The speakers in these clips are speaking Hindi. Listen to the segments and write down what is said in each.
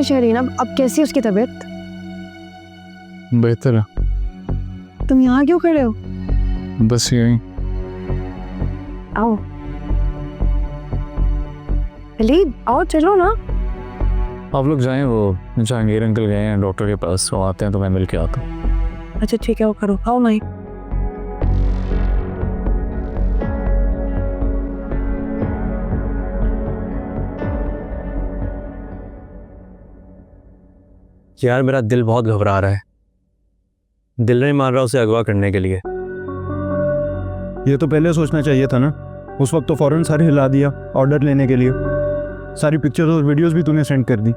शरीना, अब कैसी है उसकी तबीयत? बेहतर है। तुम यहाँ क्यों खड़े हो? बस यही। आओ अली, आओ चलो ना। आप लोग जाएं, वो जहांगीर अंकल गए हैं डॉक्टर के पास, वो आते हैं तो मैं मिल के आता हूँ। अच्छा ठीक है, वो करो, आओ नहीं। यार मेरा दिल बहुत घबरा रहा है, दिल नहीं मान रहा उसे अगवा करने के लिए। ये तो पहले सोचना चाहिए था ना, उस वक्त तो फौरन सारी हिला दिया ऑर्डर लेने के लिए। सारी पिक्चर्स और वीडियोस भी तूने सेंड कर दी।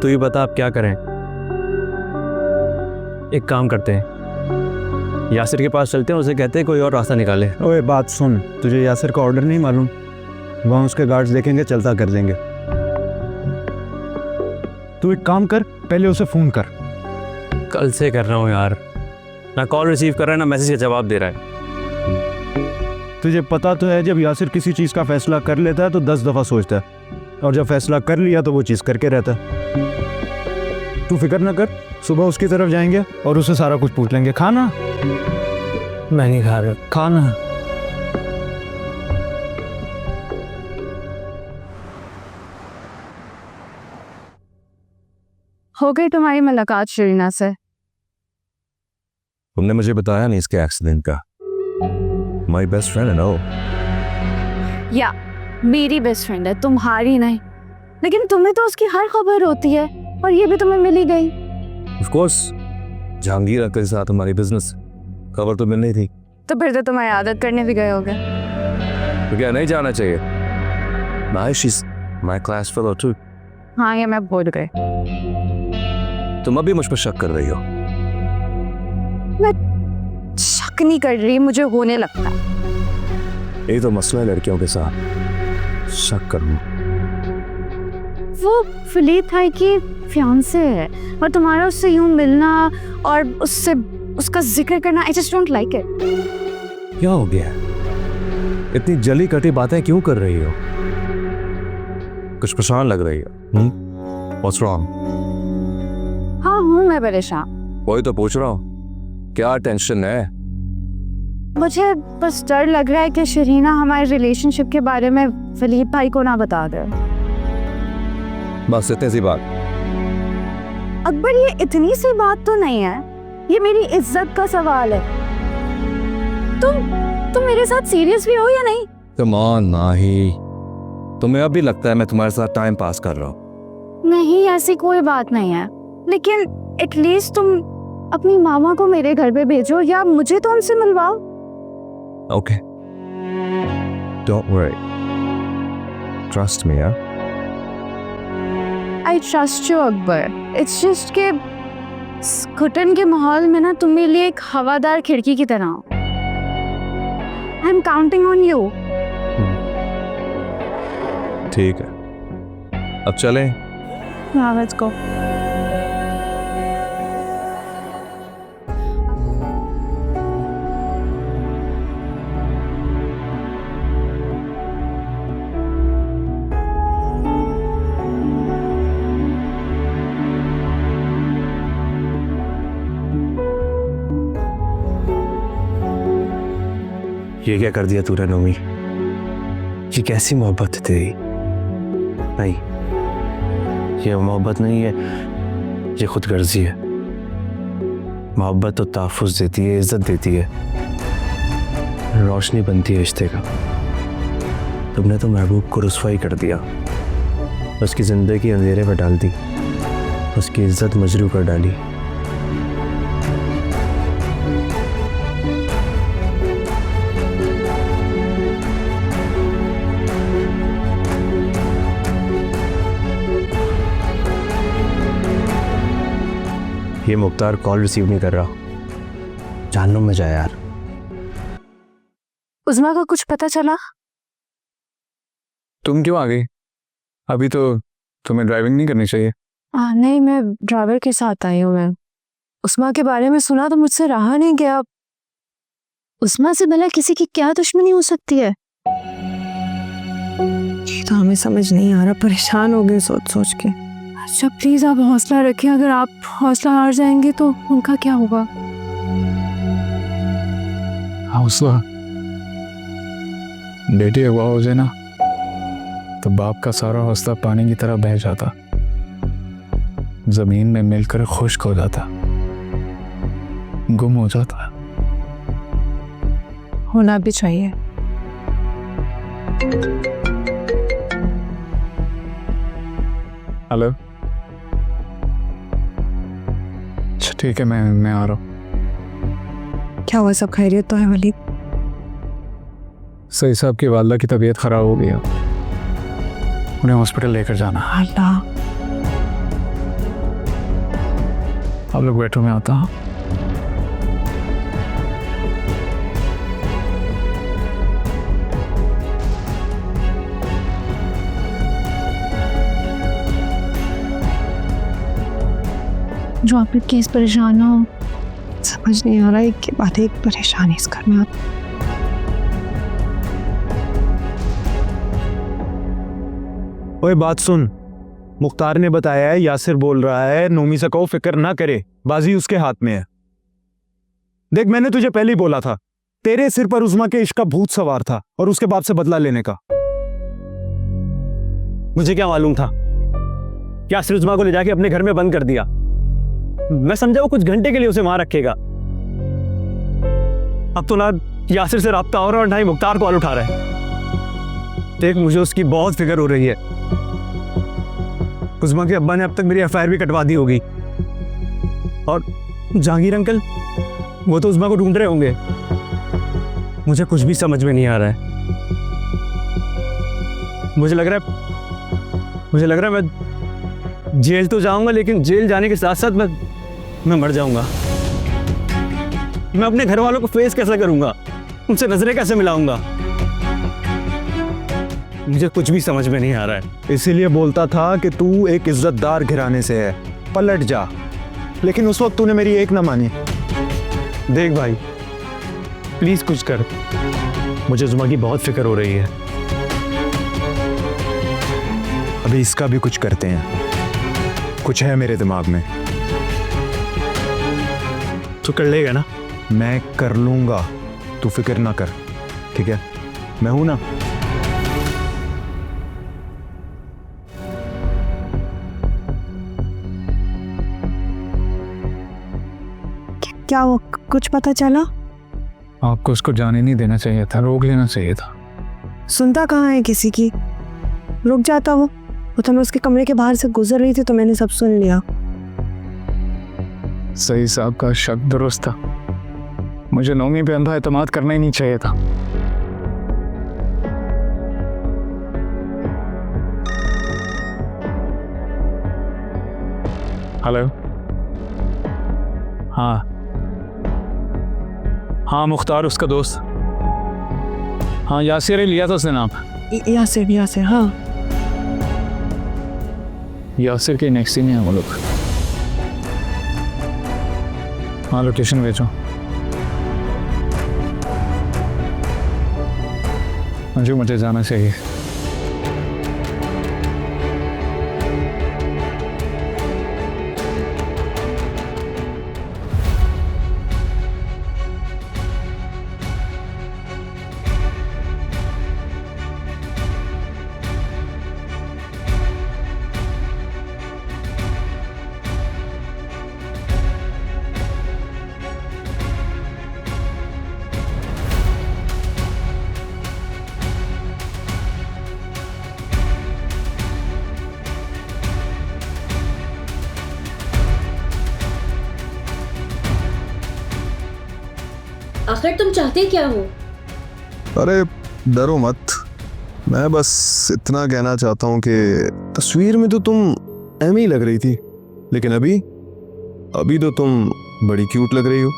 तू ही बता अब क्या करें। एक काम करते हैं, यासिर के पास चलते हैं, उसे कहते हैं कोई और रास्ता निकाले। ओए बात सुन, तुझे यासिर का ऑर्डर नहीं मालूम? वहाँ उसके गार्ड्स देखेंगे, चलता कर देंगे। तू एक काम कर, पहले उसे फ़ोन कर। कल से कर रहा हूँ यार, ना कॉल रिसीव कर रहा है ना मैसेज का जवाब दे रहा है। तुझे पता तो है जब यासिर किसी चीज़ का फैसला कर लेता है तो 10 दफ़ा सोचता है, और जब फैसला कर लिया तो वो चीज़ करके रहता है। तू फिक्र ना कर, सुबह उसकी तरफ जाएंगे और उससे सारा कुछ पूछ लेंगे। खाना? मैं नहीं खा रहा। खाना। हो गई तुम्हारी मुलाकात शरीना से? तुमने मुझे बताया नहीं इसके एक्सीडेंट का। माई बेस्ट फ्रेंड है ना वो। या मेरी बेस्ट फ्रेंड है, तुम्हारी नहीं। लेकिन तुम्हें तो उसकी हर खबर होती है, और ये भी तुम्हें मिल ही गई। ऑफ कोर्स, जहांगीर अंकल के साथ हमारी बिजनेस खबर तो मिलनी थी। तो फिर तो तुम्हारी आदत करने भी गए होगे। तो क्या नहीं जाना चाहिए? My she's my class fellow too. हाँ, ये मैं भूल गई। तुम अभी मुझ पर शक कर रही हो? मैं शक नहीं कर रही, मुझे होने लगता है। यही तो मसला है लड़कियों के साथ, शक करना। वो फिलीप भाई की फियांसे है, और तुम्हारा उससे यूं मिलना और उससे उसका जिक्र करना, I just don't like it. क्या हो गया? इतनी जली कटी बातें क्यों कर रही हो? कुछ परेशान लग रही हो? What's wrong? हाँ हूँ मैं परेशान। वही तो पूछ रहा हूँ, क्या टेंशन है? मुझे बस डर लग रहा है कि शरीना हमारे रिलेशनशिप के बारे में फिलीप भाई को ना बता दे। बस इतनी सी बात? अकबर, ये इतनी सी बात तो नहीं है, ये मेरी इज्जत का सवाल है। तुम मेरे साथ सीरियस भी हो या नहीं? कम ऑन माही, तुम्हें अभी लगता है मैं तुम्हारे साथ टाइम पास कर रहा हूँ? नहीं, ऐसी कोई बात नहीं है, लेकिन एटलीस्ट तुम अपनी मामा को मेरे घर पे भेजो, या मुझे तो उनसे मिलवाओ। Okay, don't worry, trust me. I trust you Akbar, it's just के घुटन के माहौल में ना तुम मेरे लिए एक हवादार खिड़की की तरह हो। I am counting on you. ठीक है, अब चलें? हाँ, लेट्स गो। ये क्या कर दिया तूने नोमी? ये कैसी मोहब्बत है तेरी? नहीं, ये मोहब्बत नहीं है, ये खुदगर्जी है। मोहब्बत तो तहफ़्फ़ुज़ देती है, इज्जत देती है, रोशनी बनती है रिश्ते का। तुमने तो महबूब को रुसवाई कर दिया, उसकी ज़िंदगी अंधेरे में डाल दी, उसकी इज्जत मजरू कर डाली। ये मुख्तार कॉल रिसीव नहीं कर रहा, जहन्नुम में जाए यार। उज़मा का कुछ पता चला? तुम क्यों आ गई? अभी तो तुम्हें ड्राइविंग नहीं करनी चाहिए। नहीं, मैं ड्राइवर के साथ आई हूँ। मैं उस्मा के बारे में सुना तो मुझसे रहा नहीं गया। उस्मा से भला किसी की क्या दुश्मनी हो सकती है? ये तो हमें समझ नहीं आ रहा, परेशान हो गए सोच सोच के। अच्छा प्लीज आप हौसला रखें, अगर आप हौसला हार जाएंगे तो उनका क्या होगा? हौसला बेटी अगवा हो जाए ना तो बाप का सारा हौसला पानी की तरह बह जाता, जमीन में मिलकर खुश्क हो जाता, गुम हो जाता। होना भी चाहिए। हेलो, अच्छा ठीक है, मैं आ रहा हूँ। क्या हुआ, सब खैरियत तो है वलीद? सही साहब की वालदा की तबीयत खराब हो गई है, उन्हें हॉस्पिटल लेकर जाना। अल्लाह, आप लोग बैठो, मैं आता हूँ। जो आप केस परेशान हो, समझ नहीं आ रहा एक के बाद एक परेशानी इस घर में। ओए बात सुन, मुख्तार ने बताया है यासिर बोल रहा है नोमी से कहो फिक्र ना करे, बाजी उसके हाथ में है। देख मैंने तुझे पहले ही बोला था, तेरे सिर पर उस्मा के इश्क का भूत सवार था और उसके बाप से बदला लेने का। मुझे क्या मालूम था यासिर उस्मा को ले जाके अपने घर में बंद कर दिया। मैं समझा वो कुछ घंटे के लिए उसे वहां रखेगा। अब तो ना यासिर से राब्ता हो रहा और ना ही मुख्तार कॉल उठा रहा है। देख मुझे उसकी बहुत फिक्र हो रही है। उस्मा के अब्बा ने अब तक मेरी एफआईआर भी कटवा दी होगी, और जहांगीर अंकल वो तो उस्मा को ढूंढ रहे होंगे। मुझे कुछ भी समझ में नहीं आ रहा है। मुझे लग रहा है मैं जेल तो जाऊंगा, लेकिन जेल जाने के साथ साथ मैं मर जाऊंगा। मैं अपने घर वालों को फेस कैसे करूंगा, उनसे नजरें कैसे मिलाऊंगा? मुझे कुछ भी समझ में नहीं आ रहा है। इसीलिए बोलता था कि तू एक इज्जतदार घराने से है, पलट जा, लेकिन उस वक्त तूने मेरी एक ना मानी। देख भाई प्लीज कुछ कर, मुझे उस्मा की बहुत फिक्र हो रही है। अभी इसका भी कुछ करते हैं, कुछ है मेरे दिमाग में। तू कर लेगा ना? मैं कर लूंगा, तू फिक्र ना कर, ठीक है? मैं हूं ना। क्या वो कुछ पता चला? आपको उसको जाने नहीं देना चाहिए था, रोक लेना चाहिए था। सुनता कहाँ है किसी की? रुक जाता वो तो मैं उसके कमरे के बाहर से गुजर रही थी तो मैंने सब सुन लिया। सही साहब का शक दुरुस्त था, मुझे नोमी पे अंधा एतमाद करना ही नहीं चाहिए था। हेलो, हाँ मुख्तार उसका दोस्त। हाँ यासिर ही लिया था उसने नाम। यासिर हाँ। यासिर के नेक्स्ट सीन है वो लोग। हाँ लोकेशन भेजो। मुझे जाना चाहिए। आखिर तुम चाहते क्या हो? अरे डरो मत, मैं बस इतना कहना चाहता हूँ कि तस्वीर में तो तुम एम ही लग रही थी, लेकिन अभी तो तुम बड़ी क्यूट लग रही हो।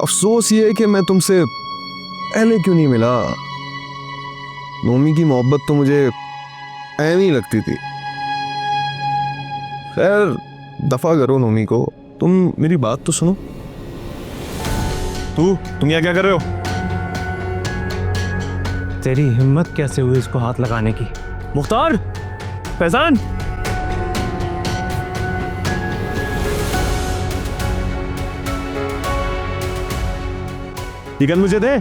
अफसोस ये है कि मैं तुमसे पहले क्यों नहीं मिला। नोमी की मोहब्बत तो मुझे एम ही लगती थी। खैर दफा करो नोमी को, तुम मेरी बात तो सुनो। तुम यहाँ क्या कर रहे हो? तेरी हिम्मत कैसे हुई इसको हाथ लगाने की? मुख्तार, फैजान, ये गन मुझे दे।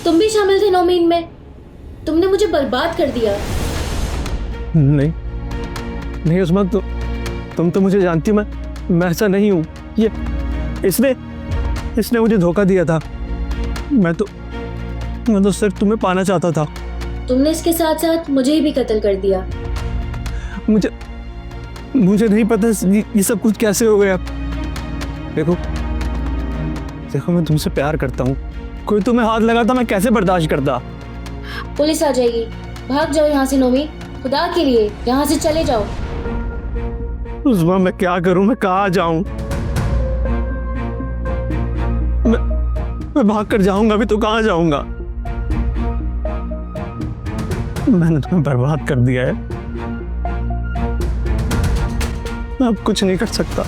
तुम भी शामिल थे नौमीन में। तुमने मुझे बर्बाद कर दिया। नहीं नहीं उस्मा, तुम तो मुझे जानती हो, मैं ऐसा नहीं हूँ। ये इसने मुझे धोखा दिया था। मैं तो सिर्फ तुम्हें पाना चाहता था। तुमने इसके साथ साथ मुझे भी कत्ल कर दिया। मुझे नहीं पता ये सब कुछ कैसे हो गया। देखो मैं तुमसे प्यार करता हूँ। कोई तुम्हें हाथ लगाता मैं कैसे बर्दाश्त करता। पुलिस आ जाएगी। भाग जाओ यहाँ से नौमी, खुदा के लिए यहाँ से चले जाओ। उस्मा, मैं क्या करूं, मैं कहाँ जाऊं? मैं भाग कर जाऊंगा अभी तो कहाँ जाऊंगा? मैंने तुम्हें बर्बाद कर दिया है। मैं अब कुछ नहीं कर सकता।